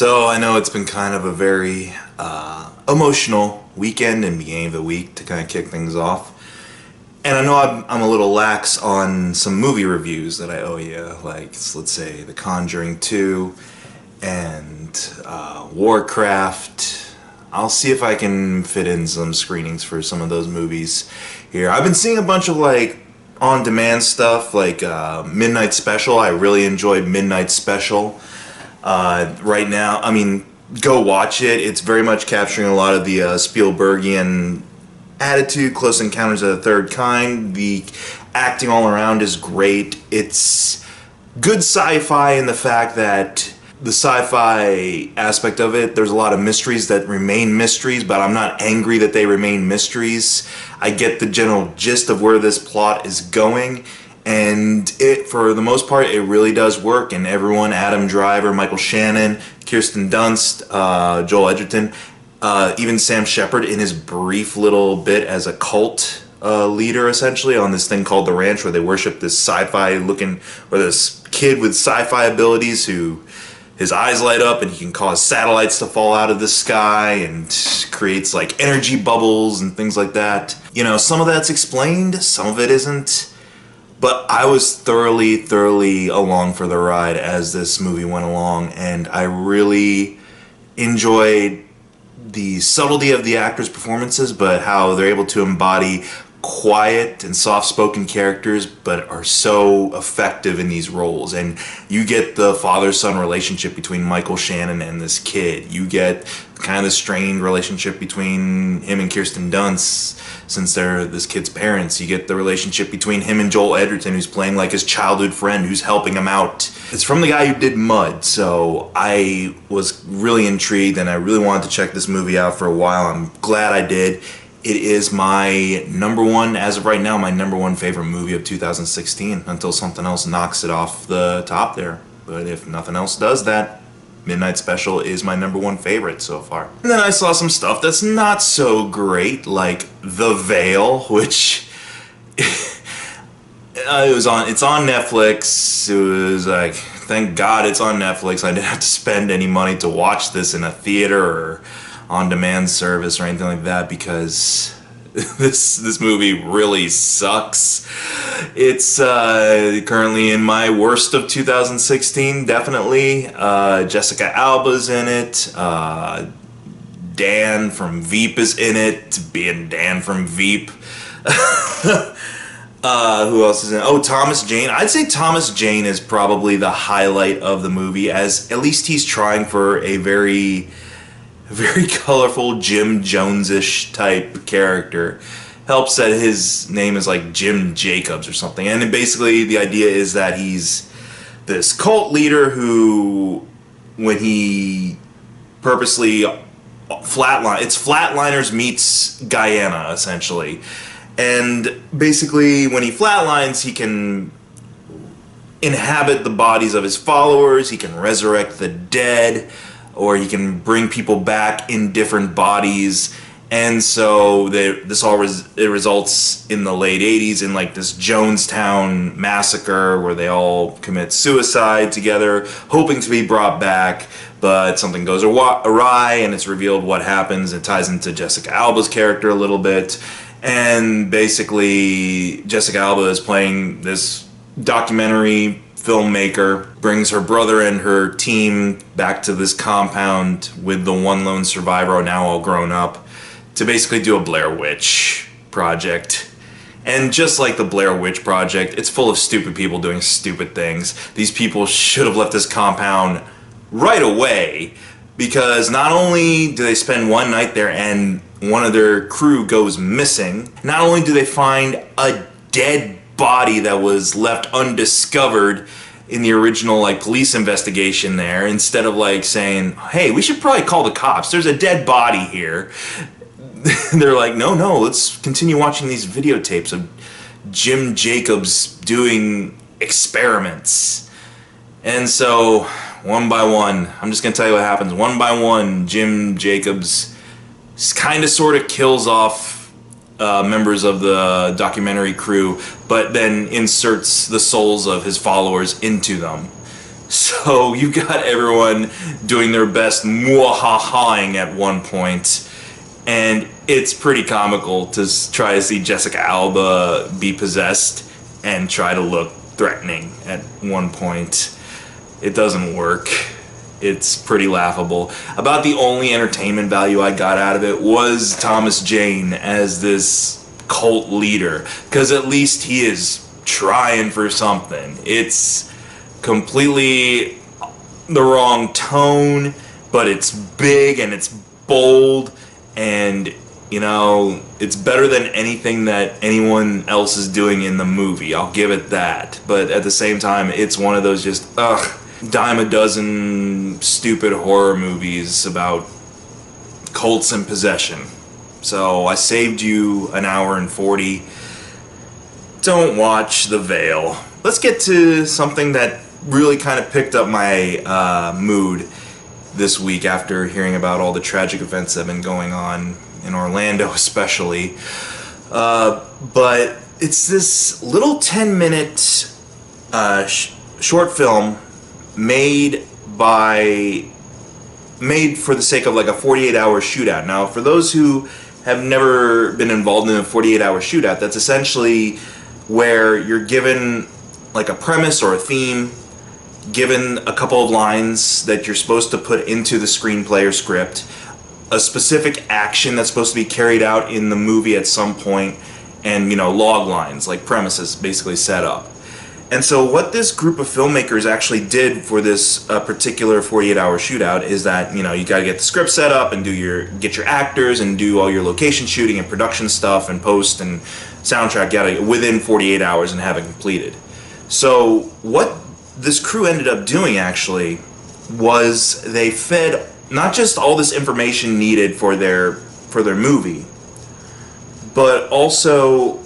So I know it's been kind of a very emotional weekend and beginning of the week to kind of kick things off. And I know I'm a little lax on some movie reviews that I owe you, like let's say The Conjuring 2 and Warcraft. I'll see if I can fit in some screenings for some of those movies here. I've been seeing a bunch of like on-demand stuff like Midnight Special. I really enjoyed Midnight Special. Right now, I mean, go watch it. It's very much capturing a lot of the Spielbergian attitude, Close Encounters of the Third Kind. The acting all around is great. It's good sci-fi in the fact that the sci-fi aspect of it, there's a lot of mysteries that remain mysteries, but I'm not angry that they remain mysteries. I get the general gist of where this plot is going, and it, for the most part, it really does work. And everyone, Adam Driver, Michael Shannon, Kirsten Dunst, Joel Edgerton, even Sam Shepard in his brief little bit as a cult leader, essentially, on this thing called The Ranch, where they worship this sci-fi looking, or this kid with sci-fi abilities who his eyes light up and he can cause satellites to fall out of the sky and creates like energy bubbles and things like that. You know, some of that's explained, some of it isn't. But I was thoroughly along for the ride as this movie went along, and I really enjoyed the subtlety of the actors' performances, but how they're able to embody quiet and soft-spoken characters, but are so effective in these roles. And you get the father-son relationship between Michael Shannon and this kid. You get kind of the strained relationship between him and Kirsten Dunst, since they're this kid's parents. You get the relationship between him and Joel Edgerton, who's playing like his childhood friend, who's helping him out. It's from the guy who did Mud, so I was really intrigued and I really wanted to check this movie out for a while. I'm glad I did. It is my number one, as of right now, my number one favorite movie of 2016, until something else knocks it off the top there. But if nothing else does that, Midnight Special is my number one favorite so far. And then I saw some stuff that's not so great, like The Veil, which it's on Netflix. It was like, thank God it's on Netflix. I didn't have to spend any money to watch this in a theater or on-demand service or anything like that, because this movie really sucks. It's currently in my worst of 2016, definitely. Jessica Alba's in it. Dan from Veep is in it, being Dan from Veep. Who else is in it? Oh, Thomas Jane. I'd say Thomas Jane is probably the highlight of the movie, as at least he's trying for a very colorful Jim Jones-ish type character. Helps that his name is like Jim Jacobs or something. And basically the idea is that he's this cult leader who, when he purposely it's Flatliners meets Guyana, essentially. And basically when he flatlines, he can inhabit the bodies of his followers, he can resurrect the dead, or he can bring people back in different bodies. And so this all results in the late 80s in like this Jonestown massacre where they all commit suicide together, hoping to be brought back, but something goes awry and it's revealed what happens. It ties into Jessica Alba's character a little bit. And basically Jessica Alba is playing this documentary filmmaker, brings her brother and her team back to this compound with the one lone survivor, now all grown up, to basically do a Blair Witch Project. And just like the Blair Witch Project, it's full of stupid people doing stupid things. These people should have left this compound right away, because not only do they spend one night there and one of their crew goes missing, not only do they find a dead body that was left undiscovered in the original like police investigation there, instead of like saying, hey, we should probably call the cops, there's a dead body here. They're like, no, let's continue watching these videotapes of Jim Jacobs doing experiments. And so one by one, I'm just gonna tell you what happens. One by one, Jim Jacobs kind of sort of kills off members of the documentary crew, but then inserts the souls of his followers into them. So you got everyone doing their best muahahaing at one point, and it's pretty comical to try to see Jessica Alba be possessed and try to look threatening at one point. It doesn't work. It's pretty laughable. About the only entertainment value I got out of it was Thomas Jane as this cult leader, because at least he is trying for something. It's completely the wrong tone, but it's big and it's bold, and it's better than anything that anyone else is doing in the movie. I'll give it that. But at the same time, it's one of those just dime a dozen stupid horror movies about cults and possession. So I saved you an hour and 40. Don't watch The Veil. Let's get to something that really kind of picked up my mood this week after hearing about all the tragic events that have been going on in Orlando especially. But it's this little 10-minute short film made for the sake of like a 48-hour shootout. Now, for those who have never been involved in a 48-hour shootout, that's essentially where you're given like a premise or a theme, given a couple of lines that you're supposed to put into the screenplay or script, a specific action that's supposed to be carried out in the movie at some point, and log lines, like premises basically set up. And so what this group of filmmakers actually did for this particular 48-hour shootout is that you got to get the script set up and get your actors and do all your location shooting and production stuff and post and soundtrack within 48 hours and have it completed. So what this crew ended up doing actually was they fed not just all this information needed for their movie, but also,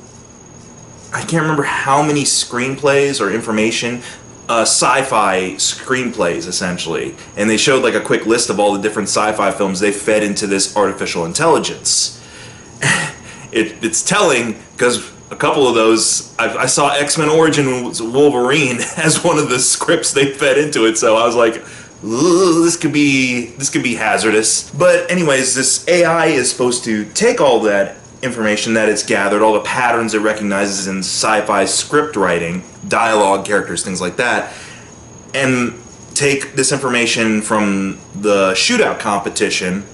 I can't remember how many screenplays or information, sci-fi screenplays essentially, and they showed like a quick list of all the different sci-fi films they fed into this artificial intelligence. It's telling because a couple of those, I saw X-Men Origins Wolverine as one of the scripts they fed into it, so I was like, this could be hazardous. But anyways, this AI is supposed to take all that information that it's gathered, all the patterns it recognizes in sci-fi script writing, dialogue, characters, things like that, and take this information from the shootout competition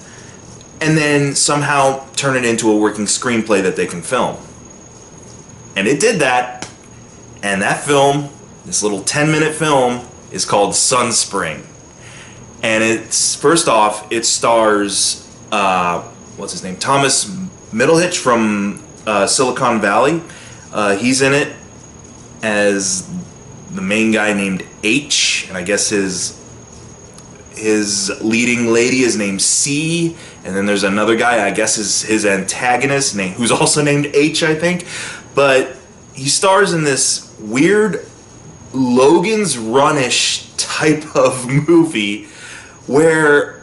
and then somehow turn it into a working screenplay that they can film. And it did that, and that film, this little 10-minute film, is called Sunspring. And it's, first off, it stars, what's his name? Thomas Middleditch from Silicon Valley. He's in it as the main guy named H, and I guess his leading lady is named C, and then there's another guy, I guess is his antagonist, who's also named H, I think. But he stars in this weird Logan's Run-ish type of movie where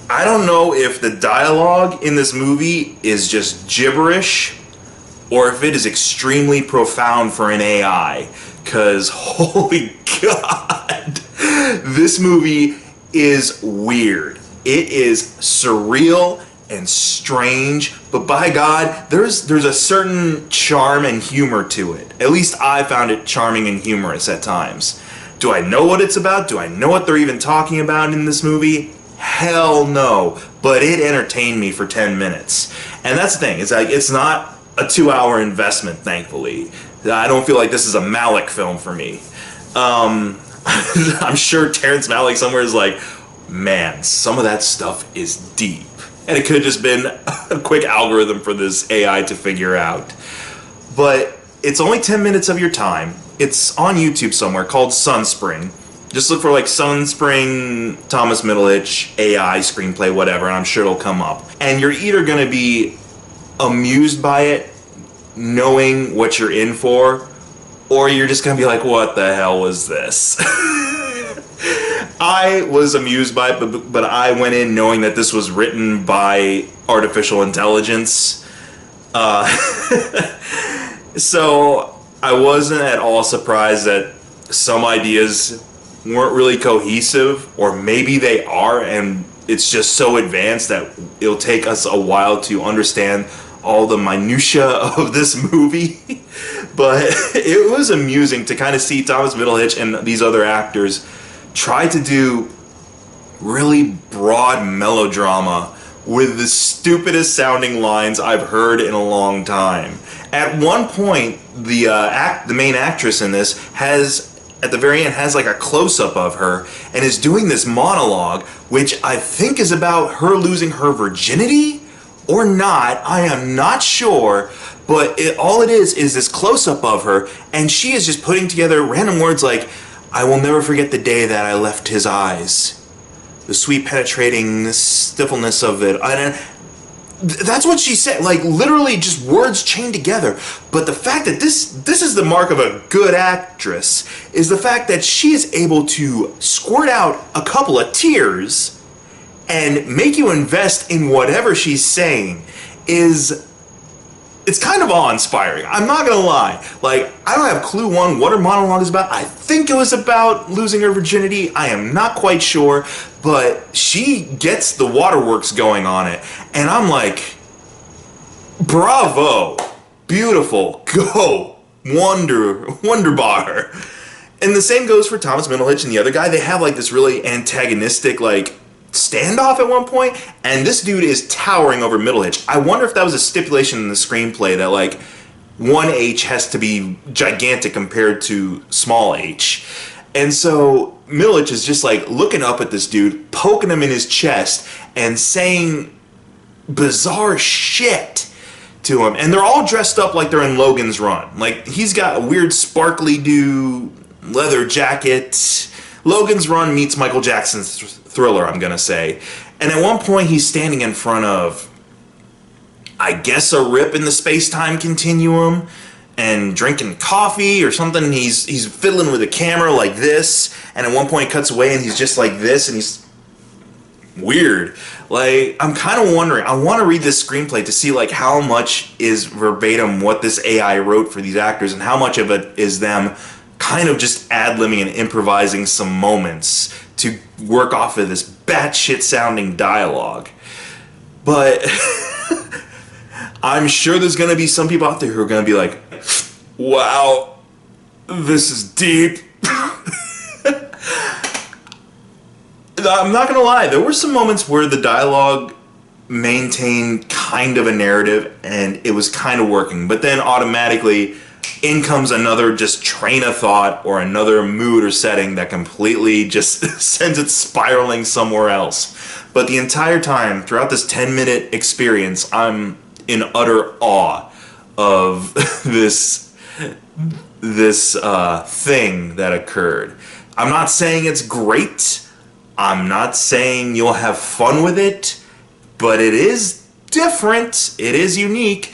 I don't know if the dialogue in this movie is just gibberish or if it is extremely profound for an AI, because holy god, this movie is weird. It is surreal and strange, but by God, there's a certain charm and humor to it. At least I found it charming and humorous at times. Do I know what it's about? Do I know what they're even talking about in this movie? Hell no. But it entertained me for 10 minutes. And that's the thing, it's not a 2-hour investment, thankfully. I don't feel like this is a Malick film for me. I'm sure Terrence Malick somewhere is like, man, some of that stuff is deep. And it could have just been a quick algorithm for this AI to figure out. But it's only 10 minutes of your time. It's on YouTube somewhere called Sunspring. Just look for like Sunspring, Thomas Middleditch, AI, screenplay, whatever, and I'm sure it'll come up. And you're either going to be amused by it, knowing what you're in for, or you're just going to be like, what the hell was this? I was amused by it, but I went in knowing that this was written by artificial intelligence. So I wasn't at all surprised that some ideas weren't really cohesive, or maybe they are and it's just so advanced that it'll take us a while to understand all the minutia of this movie. But it was amusing to kind of see Thomas Middleditch and these other actors try to do really broad melodrama with the stupidest sounding lines I've heard in a long time. At one point, the main actress in this at the very end, has like a close-up of her and is doing this monologue, which I think is about her losing her virginity or not. I am not sure, but all it is this close-up of her, and she is just putting together random words like, "I will never forget the day that I left his eyes. The sweet penetrating stiffness of it." That's what she said, like literally just words chained together. But the fact that this is the mark of a good actress, is the fact that she is able to squirt out a couple of tears and make you invest in whatever she's saying. It's kind of awe-inspiring. I'm not gonna lie. Like, I don't have clue what her monologue is about. I think it was about losing her virginity. I am not quite sure, but she gets the waterworks going on it, and I'm like, bravo, beautiful, go, wonderbar. And the same goes for Thomas Middleditch and the other guy. They have like this really antagonistic like standoff at one point, and this dude is towering over Middleditch. I wonder if that was a stipulation in the screenplay that like one H has to be gigantic compared to small h. And so Middleditch is just like looking up at this dude, poking him in his chest and saying bizarre shit to him. And they're all dressed up like they're in Logan's Run. Like, he's got a weird sparkly leather jacket. Logan's Run meets Michael Jackson's Thriller, I'm gonna say. And at one point he's standing in front of, I guess, a rip in the space-time continuum and drinking coffee or something. He's fiddling with a camera like this, and at one point he cuts away and he's just like this, and he's weird. Like, I'm kind of wondering, I want to read this screenplay to see like how much is verbatim what this AI wrote for these actors and how much of it is them kind of just ad-libbing and improvising some moments to work off of this batshit sounding dialogue. But I'm sure there's going to be some people out there who are going to be like, wow, this is deep. I'm not going to lie, there were some moments where the dialogue maintained kind of a narrative and it was kind of working, but then automatically in comes another just train of thought or another mood or setting that completely just sends it spiraling somewhere else. But the entire time, throughout this 10-minute experience, I'm in utter awe of this thing that occurred. I'm not saying it's great. I'm not saying you'll have fun with it, but it is different. It is unique.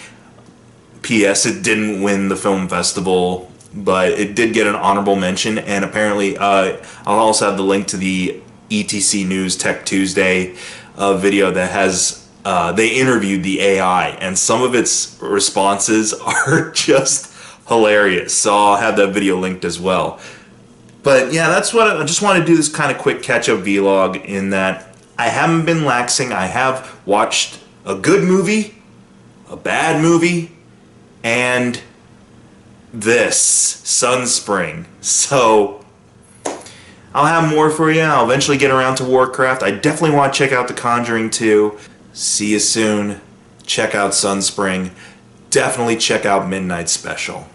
P.S. It didn't win the film festival, but it did get an honorable mention, and apparently I'll also have the link to the ETC News Tech Tuesday video that has they interviewed the AI, and some of its responses are just hilarious, so I'll have that video linked as well. But yeah, that's what I just want to do, this kind of quick catch-up vlog, in that I haven't been laxing. I have watched a good movie, a bad movie, and this, Sunspring. So I'll have more for you. I'll eventually get around to Warcraft. I definitely want to check out The Conjuring 2. See you soon. Check out Sunspring. Definitely check out Midnight Special.